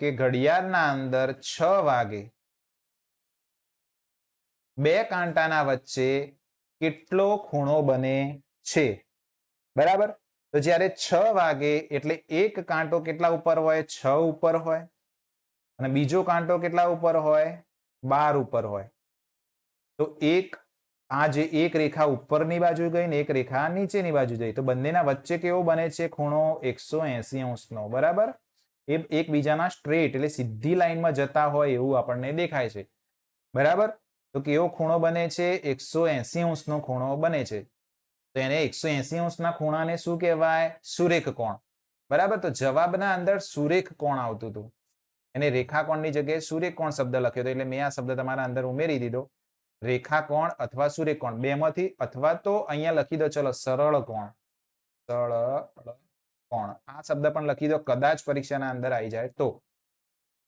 કે ઘડિયાળના અંદર 6 વાગે બે કાંટાના વચ્ચે કેટલો ખૂણો બને છે? બરાબર? તો જ્યારે 6 વાગે એટલે એક કાંટો કેટલા ઉપર હોય? 6 ઉપર હોય. અને બીજો કાંટો કેટલા ઉપર હોય? 12 ઉપર હોય. તો આ જે એક રેખા ઉપરની બાજુ ગઈ ને એક રેખા નીચેની બાજુ ગઈ, તો બંનેના વચ્ચે કેવો બને છે ખૂણો? 180 અંશનો. બરાબર? એ એકબીજાના સ્ટ્રેટ એટલે સીધી લાઈનમાં જતા હોય એવું આપણને દેખાય છે. બરાબર? તો કેવો ખૂણો બને છે? 180 અંશનો ખૂણો બને છે. તો એને 180 અંશના ખૂણાને શું કહેવાય? સુરેખ કોણ. બરાબર? તો જવાબના અંદર સુરેખ કોણ આવતું હતું. એને રેખાકોણની જગ્યાએ સુરેખકોણ શબ્દ લખ્યો હતો, એટલે મેં આ શબ્દ તમારા અંદર ઉમેરી દીધો. રેખાકોણ અથવા સુરેખકોણ બેમાંથી, અથવા તો અહીંયા લખી દો, ચલો સરળ કોણ. સરળ કોણ આ શબ્દ પણ લખી દો, કદાચ પરીક્ષાના અંદર આવી જાય તો.